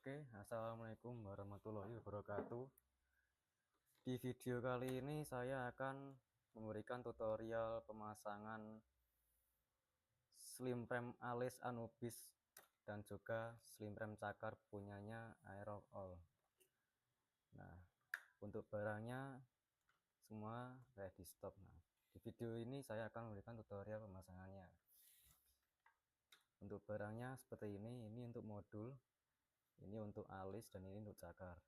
Oke, assalamualaikum warahmatullahi wabarakatuh. Di video kali ini saya akan memberikan tutorial pemasangan slim frame alis Anubis dan juga slim frame cakar punyanya Aeroall. Nah, untuk barangnya semua ready stock. Nah, di video ini saya akan memberikan tutorial pemasangannya. Untuk barangnya seperti ini untuk modul, ini untuk alis, dan ini untuk cakar.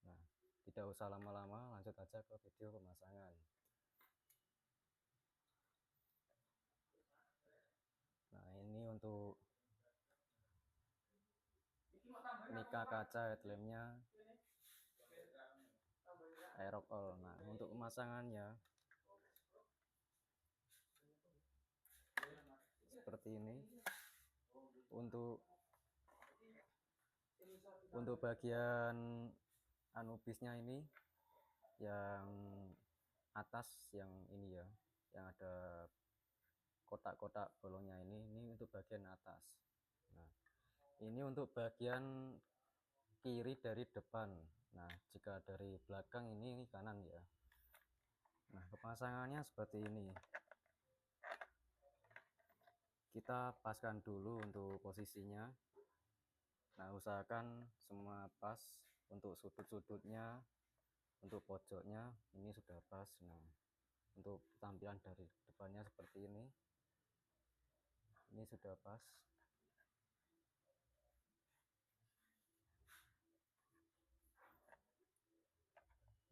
Nah, tidak usah lama-lama, lanjut aja ke video pemasangan. Nah, ini untuk mika kaca headlampnya Aeroall. Nah, untuk pemasangannya seperti ini. Untuk bagian Anubisnya ini yang atas, yang ini ya, yang ada kotak-kotak bolongnya ini untuk bagian atas. Nah, ini untuk bagian kiri dari depan. Nah, jika dari belakang ini kanan ya. Nah, pemasangannya seperti ini. Kita paskan dulu untuk posisinya. Nah, usahakan semua pas. Untuk sudut-sudutnya, untuk pojoknya ini sudah pas. Nah, untuk tampilan dari depannya seperti ini sudah pas.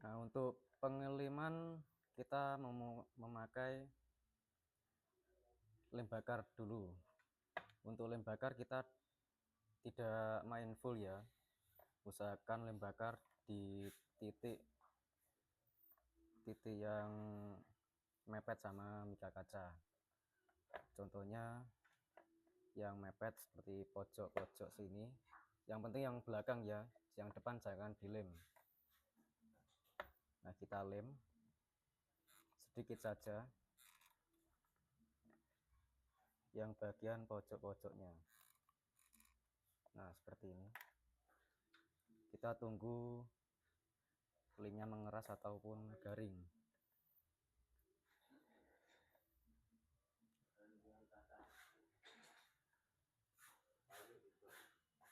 Nah, untuk pengeliman kita memakai lem bakar dulu. Untuk lem bakar kita tidak main full ya, usahakan lem bakar di titik yang mepet sama mika kaca. Contohnya yang mepet seperti pojok-pojok sini. Yang penting yang belakang ya, yang depan jangan dilem. Nah, kita lem sedikit saja yang bagian pojok-pojoknya. Nah, seperti ini. Kita tunggu lemnya mengeras ataupun garing.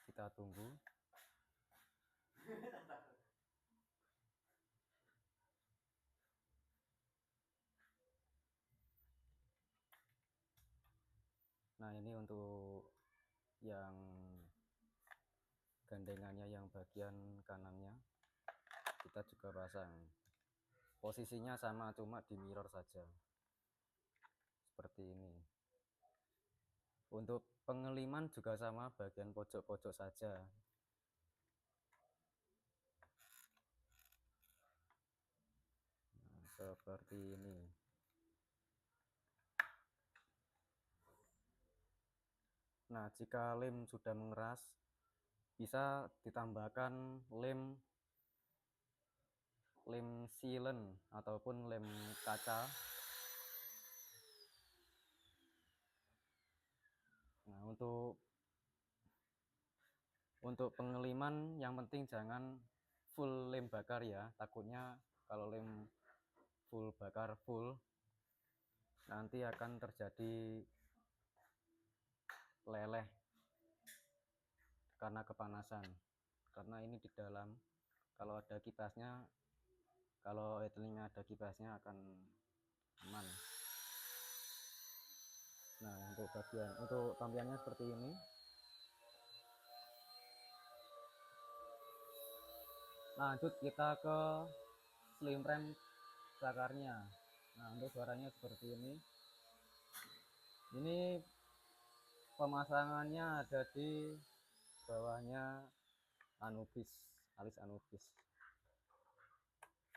Kita tunggu. Nah, ini untuk yang gandengannya yang bagian kanannya kita juga pasang. Posisinya sama, cuma di mirror saja. Seperti ini. Untuk pengeliman juga sama, bagian pojok-pojok saja. Nah, seperti ini. Nah, jika lem sudah mengeras, bisa ditambahkan lem sealant ataupun lem kaca. Nah, untuk pengeliman yang penting jangan full lem bakar ya, takutnya kalau lem full bakar full nanti akan terjadi leleh karena kepanasan. Karena ini di dalam, kalau ada kipasnya, kalau headlinknya ada kipasnya akan aman. Nah, untuk tampilannya seperti ini. Lanjut kita ke slim frame cakarnya. Nah, untuk suaranya seperti ini. Ini pemasangannya ada di bawahnya Anubis, alis Anubis.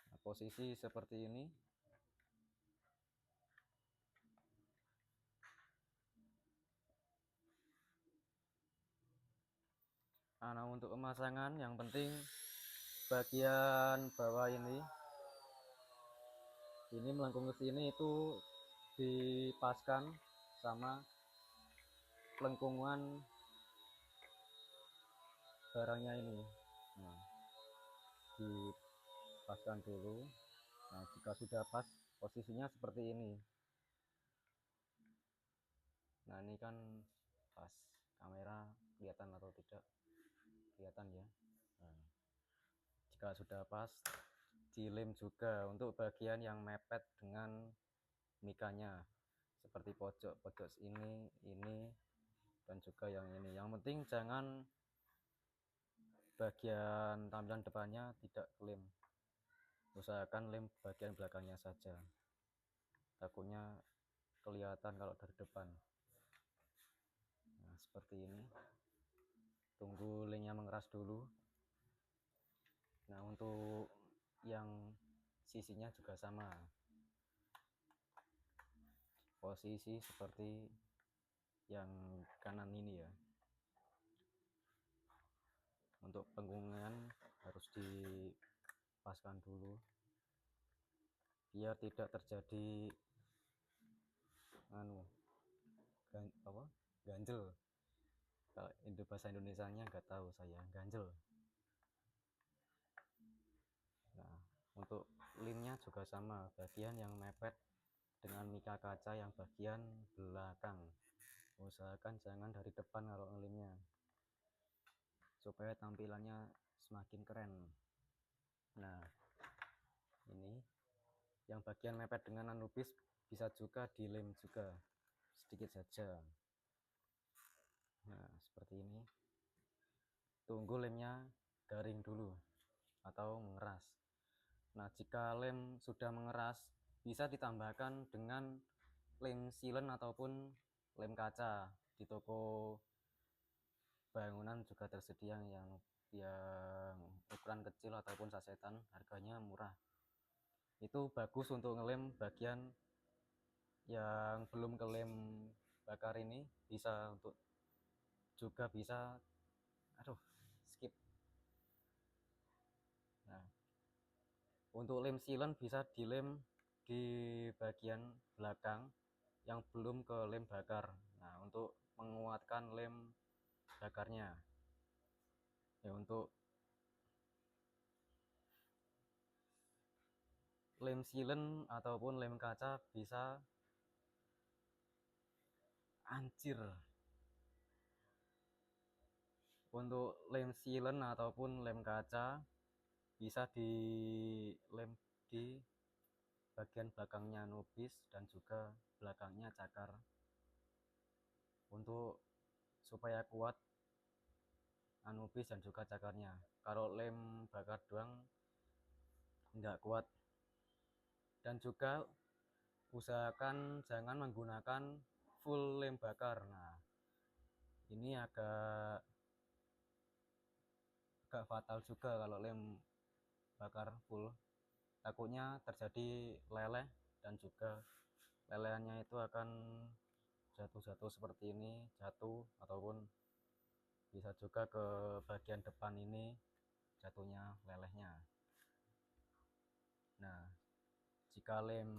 Nah, posisi seperti ini. Nah, untuk pemasangan yang penting bagian bawah ini melengkung ke sini itu dipaskan sama pelengkungan barangnya ini. Nah, dipaskan dulu. Nah, jika sudah pas, posisinya seperti ini. Nah, ini kan pas kamera kelihatan atau tidak? Kelihatan ya. Nah, jika sudah pas, dilem juga untuk bagian yang mepet dengan mikanya, seperti pojok-pojok ini, dan juga yang ini. Yang penting jangan bagian tampilan depannya tidak lem. Usahakan lem bagian belakangnya saja. Takutnya kelihatan kalau dari depan. Nah, seperti ini. Tunggu lemnya mengeras dulu. Nah, untuk yang sisinya juga sama. Posisi seperti yang kanan ini ya. Untuk penggungan harus dipaskan dulu biar tidak terjadi ganjel. Kalau bahasa Indonesianya nggak tahu saya, ganjel. Nah, untuk lemnya juga sama, bagian yang mepet dengan mika kaca yang bagian belakang. Usahakan jangan dari depan kalau ngelimnya, supaya tampilannya semakin keren. Nah, ini yang bagian mepet dengan anubis bisa juga dilem juga sedikit saja. Nah, seperti ini. Tunggu lemnya garing dulu atau mengeras. Nah, jika lem sudah mengeras, bisa ditambahkan dengan lem silen ataupun lem kaca. Di toko bangunan juga tersedia yang ukuran kecil ataupun sasetan, harganya murah. Itu bagus untuk ngelem bagian yang belum kelem bakar ini, bisa untuk juga bisa skip. Nah, untuk lem silen bisa dilem di bagian belakang yang belum ke lem bakar. Nah, untuk menguatkan lem bakarnya ya. Untuk lem silen ataupun lem kaca bisa anjir. Untuk lem silen ataupun lem kaca bisa dilem di bagian belakangnya nubis dan juga belakangnya cakar, untuk supaya kuat anubis dan juga cakarnya. Kalau lem bakar doang enggak kuat. Dan juga usahakan jangan menggunakan full lem bakar. Nah, ini agak fatal juga kalau lem bakar full. Takutnya terjadi leleh dan juga lelehannya itu akan jatuh-jatuh seperti ini, jatuh, ataupun bisa juga ke bagian depan ini jatuhnya lelehnya. Nah, jika lem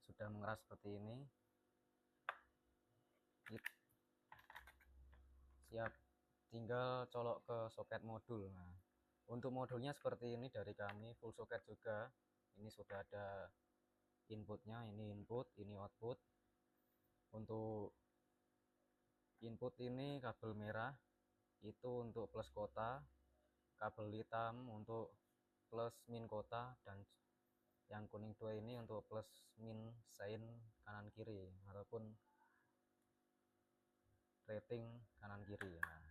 sudah mengeras seperti ini, siap, tinggal colok ke soket modul. Nah, untuk modulnya seperti ini dari kami, full soket juga. Ini sudah ada inputnya, ini input, ini output. Untuk input ini kabel merah itu untuk plus kota, kabel hitam untuk plus min kota, dan yang kuning 2 ini untuk plus min sign kanan kiri ataupun rating kanan kiri. Nah,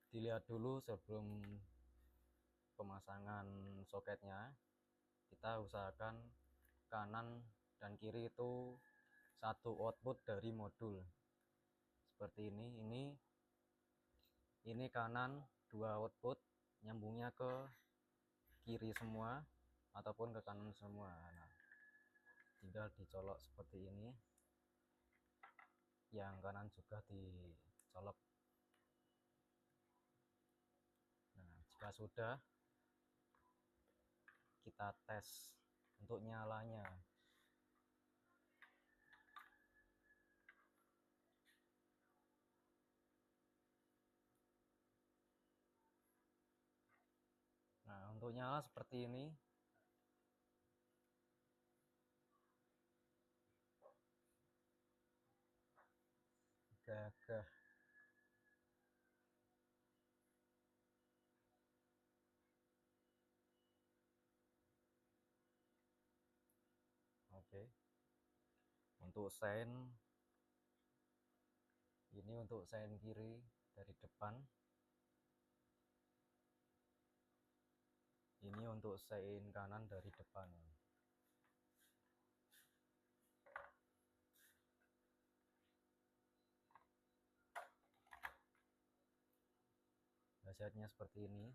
dilihat dulu sebelum pemasangan soketnya. Kita usahakan kanan dan kiri itu satu output dari modul seperti ini kanan 2 output, nyambungnya ke kiri semua ataupun ke kanan semua. Nah, tinggal dicolok seperti ini, yang kanan juga dicolok. Nah, jika sudah, kita tes untuk nyalanya. untuk nyala seperti ini. Gagah. Oke. Untuk sein, ini untuk sein kiri dari depan. Ini untuk sein kanan dari depan. Hasilnya seperti ini.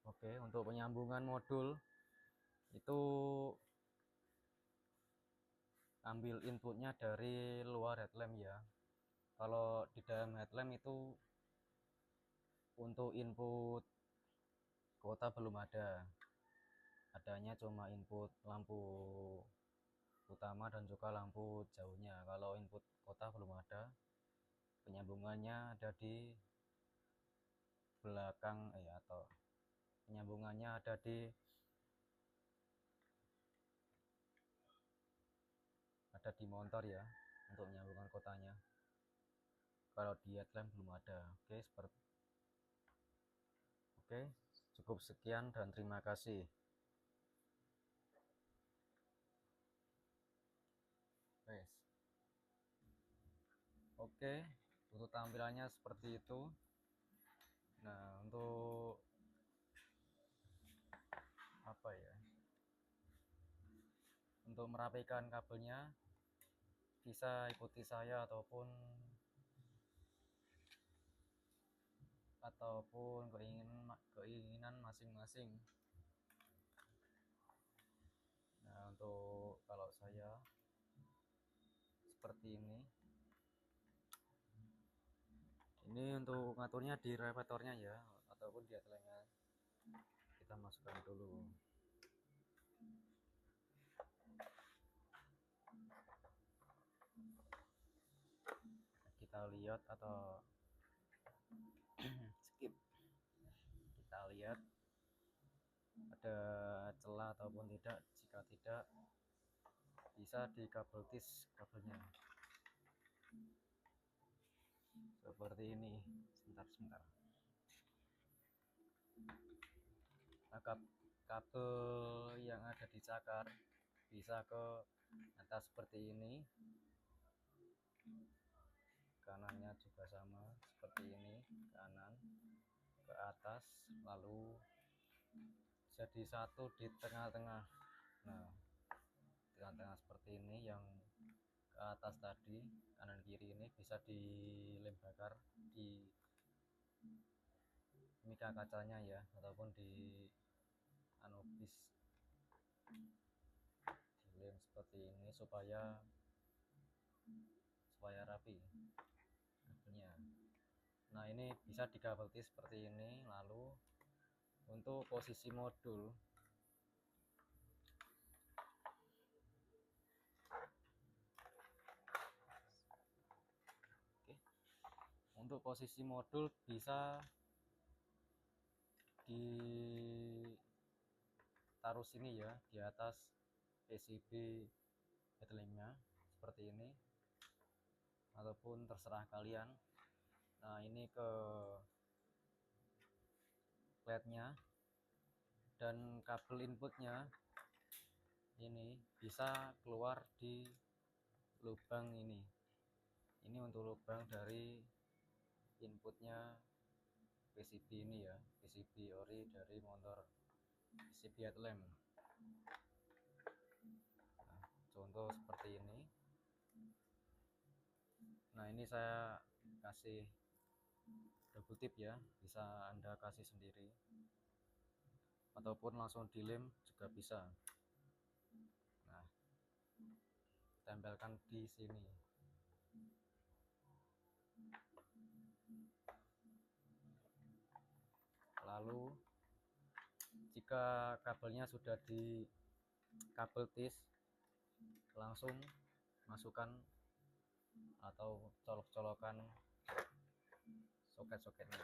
Oke, untuk penyambungan modul itu ambil inputnya dari luar headlamp ya. Kalau di dalam headlamp itu untuk input kota belum ada, adanya cuma input lampu utama dan juga lampu jauhnya. Kalau input kota belum ada, penyambungannya ada di belakang atau penyambungannya ada di motor ya, untuk menyambungkan kotanya. Kalau di headlamp belum ada. Oke, cukup sekian dan terima kasih. Oke, untuk tampilannya seperti itu. Nah, untuk apa ya? Untuk merapikan kabelnya bisa ikuti saya ataupun keinginan masing-masing. Nah, untuk kalau saya seperti ini. Ini untuk ngaturnya di reflektornya ya, ataupun di headlampnya. Kita masukkan dulu. Kita lihat atau skip. Kita lihat ada celah ataupun tidak. Jika tidak, bisa di kabel tis kabelnya seperti ini. Sebentar. Nah, kabel yang ada di cakar bisa ke atas seperti ini, kanannya juga sama seperti ini, kanan ke atas, lalu jadi satu di tengah-tengah. Nah, tengah-tengah seperti ini, yang ke atas tadi kanan kiri ini bisa dilem bakar di mika kacanya ya, ataupun di anobis, dilem seperti ini supaya rapi kabelnya. Nah, ini bisa digabelti seperti ini. Lalu untuk posisi modul, untuk posisi modul bisa ditaruh sini ya, di atas PCB headlampnya seperti ini, ataupun terserah kalian. Nah, ini ke LED-nya, dan kabel inputnya ini bisa keluar di lubang ini. Ini untuk lubang dari inputnya PCB ini ya, PCB ori dari motor PCB headlamp. Nah, contoh seperti ini. Nah, ini saya kasih double tip ya, bisa Anda kasih sendiri ataupun langsung dilem juga bisa. Nah, tempelkan di sini. Lalu jika kabelnya sudah di kabel tis, langsung masukkan atau colok-colokan soket-soketnya.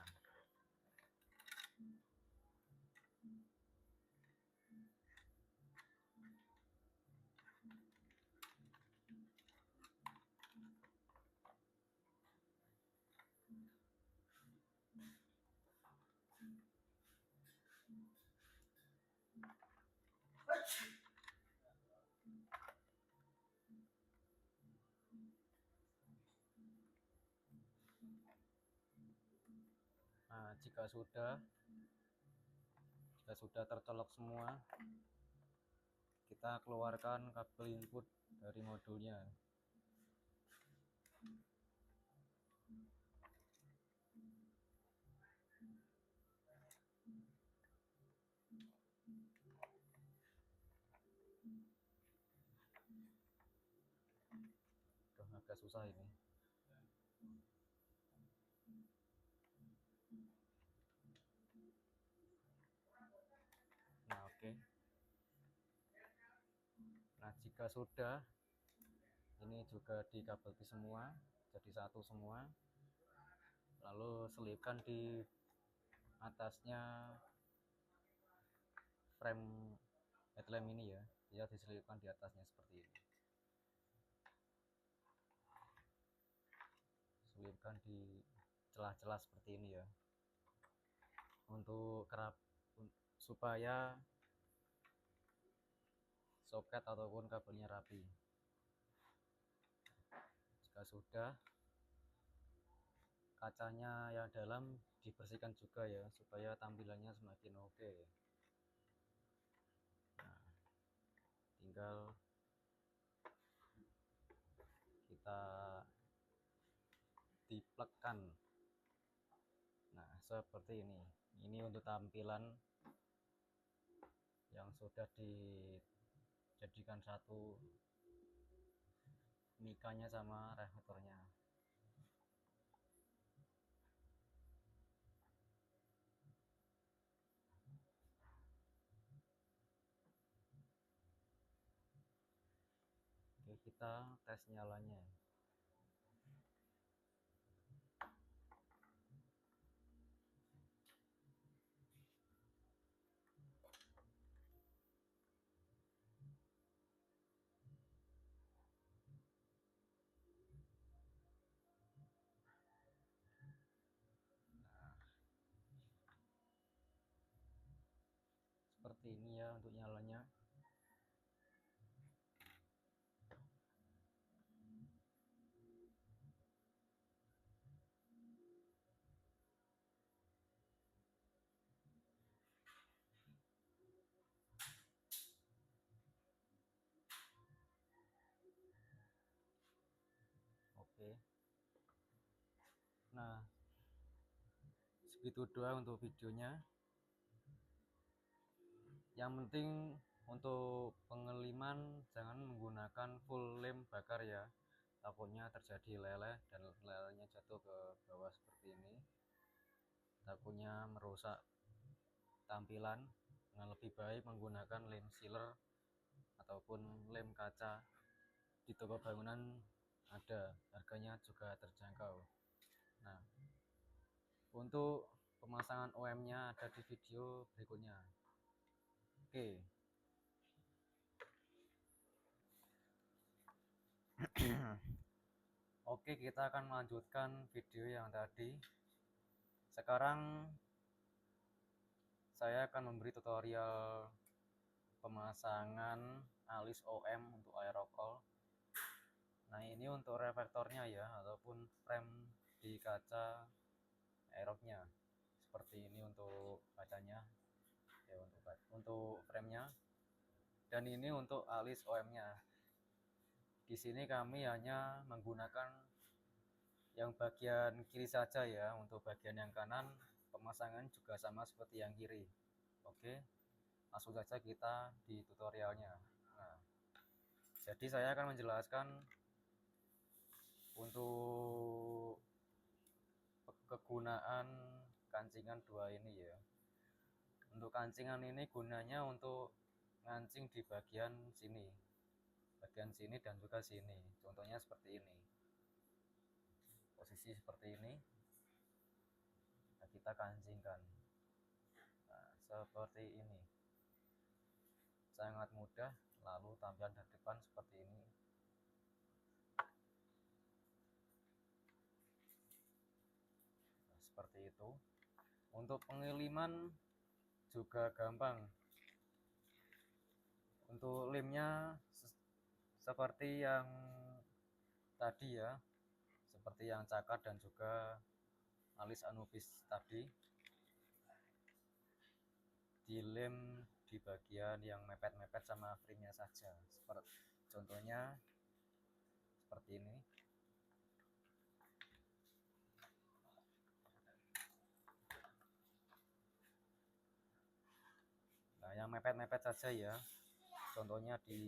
Nah, jika sudah tercolok semua, kita keluarkan kabel input dari modulnya. Agak susah ini. Nah, oke. Nah, jika sudah, ini juga dikabelkan semua, jadi satu semua. Lalu selipkan di atasnya frame headlamp ini ya, dia diselipkan di atasnya seperti ini. Selipkan di celah-celah seperti ini ya, untuk supaya soket ataupun kabelnya rapi. Jika sudah, kacanya yang dalam dibersihkan juga ya, supaya tampilannya semakin oke. Nah, tinggal kita diplekkan. Nah, seperti ini. Ini untuk tampilan yang sudah dijadikan satu mikanya sama reflektornya. Oke, kita tes nyalanya. Seperti ini ya untuk nyalanya. Oke. Nah, segitu doang untuk videonya. Yang penting untuk pengeliman jangan menggunakan full lem bakar ya, takutnya terjadi leleh dan lelehnya jatuh ke bawah seperti ini, takutnya merusak tampilan. Dengan lebih baik menggunakan lem sealer ataupun lem kaca, di toko bangunan ada, harganya juga terjangkau. Nah, untuk pemasangan OM nya ada di video berikutnya. Oke. Oke, kita akan melanjutkan video yang tadi. Sekarang saya akan memberi tutorial pemasangan alis OM untuk aerokol. Nah, ini untuk reflektornya ya, ataupun frame di kaca aeroknya. Seperti ini untuk kacanya ya, untuk framenya. Dan ini untuk alis OM-nya. Di sini kami hanya menggunakan yang bagian kiri saja ya. Untuk bagian yang kanan pemasangan juga sama seperti yang kiri. Oke, langsung saja kita di tutorialnya. Nah, jadi saya akan menjelaskan untuk kegunaan kancingan dua ini ya. Untuk kancingan ini gunanya untuk ngancing di bagian sini dan juga sini. Contohnya seperti ini. posisi seperti ini. Nah, kita kancingkan. Nah, seperti ini. Sangat mudah. Lalu tampilan dari depan seperti ini. Nah, seperti itu. Untuk pengiriman juga gampang. Untuk lemnya seperti yang tadi ya, seperti yang cakar dan juga alis Anubis tadi, dilem di bagian yang mepet-mepet sama frame-nya saja. Seperti contohnya seperti ini. Nah, yang mepet-mepet saja ya, contohnya di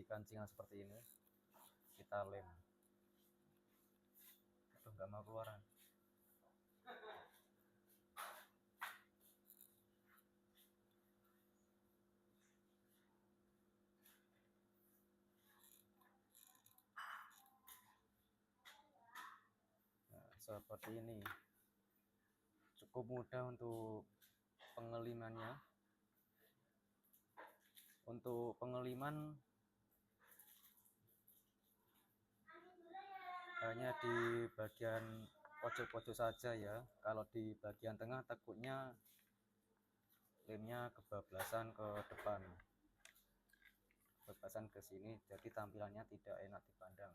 kancingan seperti ini, kita lem. Aduh, nggak mau keluaran. Nah, seperti ini. Cukup mudah untuk pengelimannya. Untuk pengeliman hanya di bagian pojok-pojok saja ya. Kalau di bagian tengah takutnya lemnya kebablasan ke depan, kebablasan ke sini, jadi tampilannya tidak enak dipandang.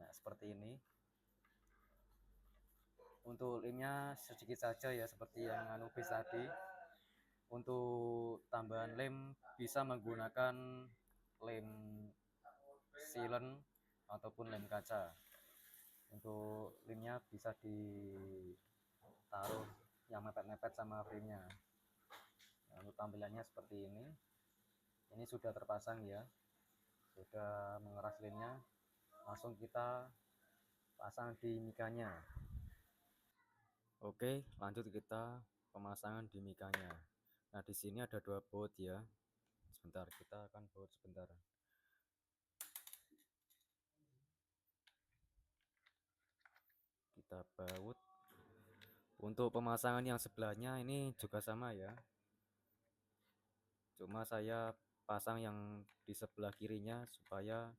Nah, seperti ini. Untuk lemnya sedikit saja ya, seperti yang Anubis tadi. Untuk tambahan lem bisa menggunakan lem silen ataupun lem kaca. Untuk lemnya bisa ditaruh yang mepet-mepet sama frame-nya. Nah, untuk tampilannya seperti ini. Ini sudah terpasang ya, sudah mengeras lemnya. Langsung kita pasang di mikanya. Oke, lanjut kita pemasangan di mikanya. Nah, di sini ada 2 baut ya. Sebentar, kita akan baut sebentar. Kita baut. Untuk pemasangan yang sebelahnya ini juga sama ya. Cuma saya pasang yang di sebelah kirinya supaya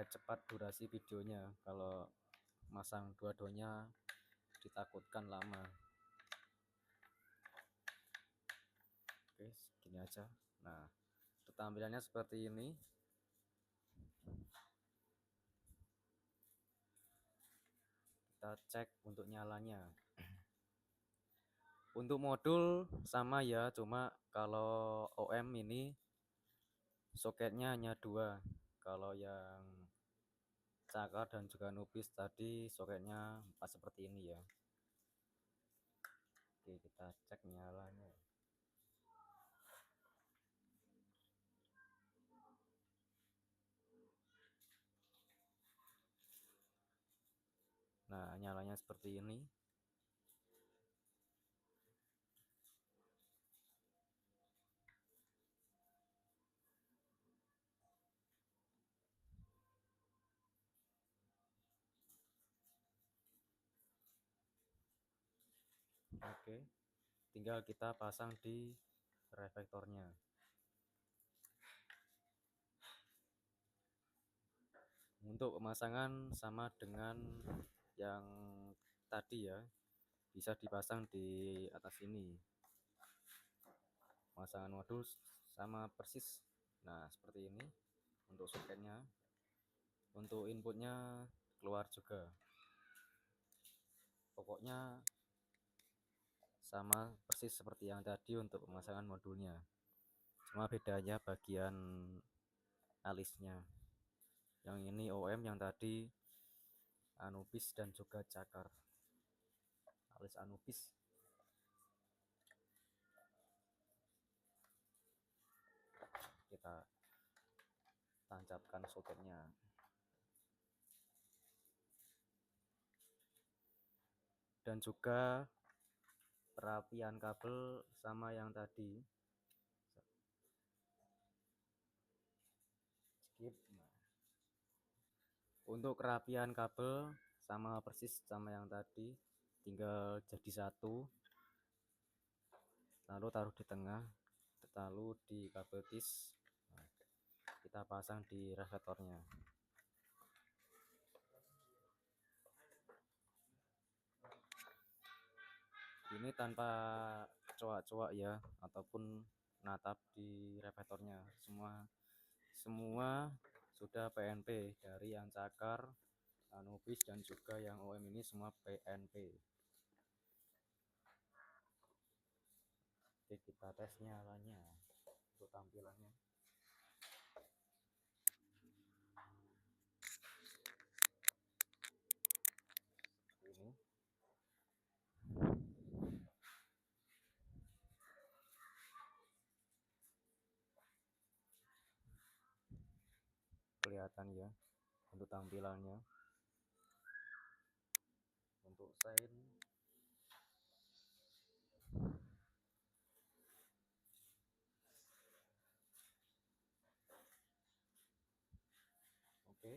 cepat durasi videonya. Kalau masang dua-duanya ditakutkan lama. Oke, segini aja. Nah, tampilannya seperti ini. Kita cek untuk nyalanya. Untuk modul sama ya, cuma kalau OM ini soketnya hanya 2. Kalau yang cakar dan juga Anubis tadi soketnya 4 seperti ini ya. Oke, kita cek nyalanya. Nah, nyalanya seperti ini. Oke, tinggal kita pasang di reflektornya. Untuk pemasangan sama dengan yang tadi ya, bisa dipasang di atas ini. Pemasangan modul sama persis. Nah, seperti ini untuk soketnya. Untuk inputnya keluar juga. Pokoknya sama persis seperti yang tadi untuk pemasangan modulnya. Cuma bedanya bagian alisnya. Yang ini OM, yang tadi Anubis dan juga cakar. Alis Anubis. Kita tancapkan soketnya. Dan juga perapian kabel sama yang tadi. Skip. Untuk kerapian kabel sama persis sama yang tadi, tinggal jadi satu, lalu taruh di tengah, lalu di kabel tis kita pasang di reflektornya. Ini tanpa coak-coak ya, ataupun natap di reflektornya. Semua sudah PNP, dari yang cakar, Anubis, dan juga yang OM ini semua PNP. Oke, kita tes nyalanya untuk tampilannya. Ini kelihatan ya untuk tampilannya. Untuk sein oke.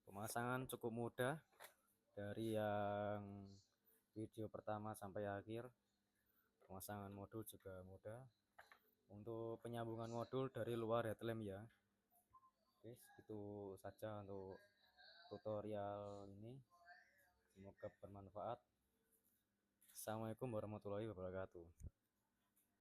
Pemasangan cukup mudah, dari yang video pertama sampai akhir. Pemasangan modul juga mudah. Untuk penyambungan modul dari luar headlamp ya. Oke, itu saja untuk tutorial ini. Semoga bermanfaat. Assalamualaikum warahmatullahi wabarakatuh.